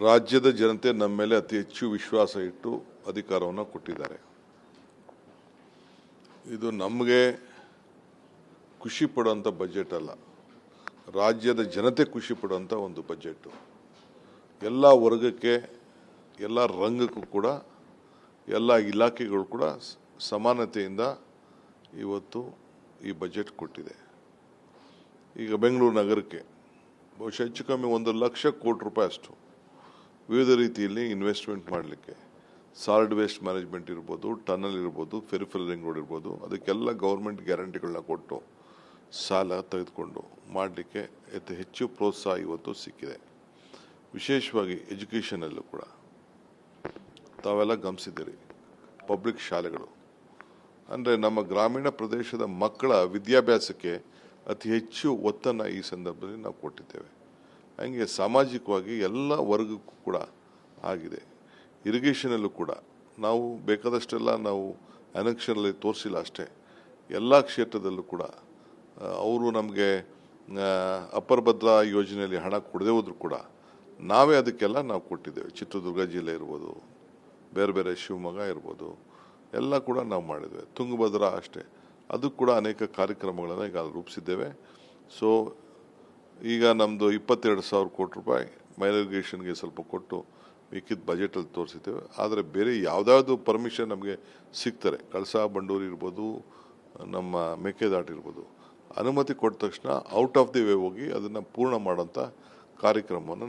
ರಾಜ್ಯದ ಜನತೆ ನಮ್ಮ ಮೇಲೆ ಅತಿ ಹೆಚ್ಚು ವಿಶ್ವಾಸ ಇಟ್ಟು ಅಧಿಕಾರವನ್ನು ಕೊಟ್ಟಿದ್ದಾರೆ. ಇದು ನಮಗೆ ಖುಷಿ ಪಡುವಂಥ ಬಜೆಟ್ ಅಲ್ಲ, ರಾಜ್ಯದ ಜನತೆ ಖುಷಿ ಪಡುವಂಥ ಒಂದು ಬಜೆಟ್. ಎಲ್ಲ ವರ್ಗಕ್ಕೆ, ಎಲ್ಲ ರಂಗಕ್ಕೂ ಕೂಡ, ಎಲ್ಲ ಇಲಾಖೆಗಳು ಕೂಡ ಸಮಾನತೆಯಿಂದ ಇವತ್ತು ಈ ಬಜೆಟ್ ಕೊಟ್ಟಿದೆ. ಈಗ ಬೆಂಗಳೂರು ನಗರಕ್ಕೆ ಬಹುಶಃ ಹೆಚ್ಚು ಕಮ್ಮಿ 1,00,000 ಕೋಟಿ ರೂಪಾಯಿ ಅಷ್ಟು ವಿವಿಧ ರೀತಿಯಲ್ಲಿ ಇನ್ವೆಸ್ಟ್ಮೆಂಟ್ ಮಾಡಲಿಕ್ಕೆ, ಸಾಲಿಡ್ ವೇಸ್ಟ್ ಮ್ಯಾನೇಜ್ಮೆಂಟ್ ಇರ್ಬೋದು, ಟನಲ್ ಇರ್ಬೋದು, ಫೆರಿಫೆರಲ್ ರಿಂಗ್ ರೋಡ್ ಇರ್ಬೋದು, ಅದಕ್ಕೆಲ್ಲ ಗೌರ್ಮೆಂಟ್ ಗ್ಯಾರಂಟಿಗಳನ್ನ ಕೊಟ್ಟು ಸಾಲ ತೆಗೆದುಕೊಂಡು ಮಾಡಲಿಕ್ಕೆ ಹೆಚ್ಚು ಪ್ರೋತ್ಸಾಹ ಇವತ್ತು ಸಿಕ್ಕಿದೆ. ವಿಶೇಷವಾಗಿ ಎಜುಕೇಷನಲ್ಲೂ ಕೂಡ ತಾವೆಲ್ಲ ಗಮನಿಸಿದ್ದೀರಿ. ಪಬ್ಲಿಕ್ ಶಾಲೆಗಳು ಅಂದರೆ ನಮ್ಮ ಗ್ರಾಮೀಣ ಪ್ರದೇಶದ ಮಕ್ಕಳ ವಿದ್ಯಾಭ್ಯಾಸಕ್ಕೆ ಅತಿ ಹೆಚ್ಚು ಒತ್ತನ್ನು ಈ ಸಂದರ್ಭದಲ್ಲಿ ನಾವು ಕೊಟ್ಟಿದ್ದೇವೆ. ಹಂಗೆ ಸಾಮಾಜಿಕವಾಗಿ ಎಲ್ಲ ವರ್ಗಕ್ಕೂ ಕೂಡ ಆಗಿದೆ. ಇರಿಗೇಷನಲ್ಲೂ ಕೂಡ ನಾವು ಬೇಕಾದಷ್ಟೆಲ್ಲ ನಾವು ಅನೆಕ್ಷನಲ್ಲಿ ತೋರಿಸಿಲ್ಲ ಅಷ್ಟೇ, ಎಲ್ಲ ಕ್ಷೇತ್ರದಲ್ಲೂ ಕೂಡ ಅವರು ನಮಗೆ ಅಪರ ಭದ್ರಾ ಯೋಜನೆಯಲ್ಲಿ ಹಣ ಕೊಡದೇ ಹೋದ್ರು ಕೂಡ ನಾವೇ ಅದಕ್ಕೆಲ್ಲ ನಾವು ಕೊಟ್ಟಿದ್ದೇವೆ. ಚಿತ್ರದುರ್ಗ ಜಿಲ್ಲೆ ಇರ್ಬೋದು, ಬೇರೆ ಬೇರೆ ಶಿವಮೊಗ್ಗ ಇರ್ಬೋದು, ಎಲ್ಲ ಕೂಡ ನಾವು ಮಾಡಿದ್ದೇವೆ. ತುಂಗಭದ್ರಾ ಅಷ್ಟೇ, ಅದು ಕೂಡ ಅನೇಕ ಕಾರ್ಯಕ್ರಮಗಳನ್ನು ಈಗ ರೂಪಿಸಿದ್ದೇವೆ. ಸೊ ಈಗ ನಮ್ಮದು 22,000 ಕೋಟಿ ರೂಪಾಯಿ ಮೈರಿಗೇಷನ್ಗೆ ಸ್ವಲ್ಪ ಕೊಟ್ಟು ಮಿಕ್ಕಿದ ಬಜೆಟಲ್ಲಿ ತೋರಿಸಿದ್ದೇವೆ. ಆದರೆ ಬೇರೆ ಯಾವುದಾದ್ರು ಪರ್ಮಿಷನ್ ನಮಗೆ ಸಿಗ್ತಾರೆ, ಕಳಸಾ ಬಂಡೂರಿ ಇರ್ಬೋದು, ನಮ್ಮ ಮೇಕೆದಾಟು ಇರ್ಬೋದು, ಅನುಮತಿ ಕೊಟ್ಟ ತಕ್ಷಣ ಔಟ್ ಆಫ್ ದಿ ವೇ ಹೋಗಿ ಅದನ್ನು ಪೂರ್ಣ ಮಾಡೋಂಥ ಕಾರ್ಯಕ್ರಮವನ್ನು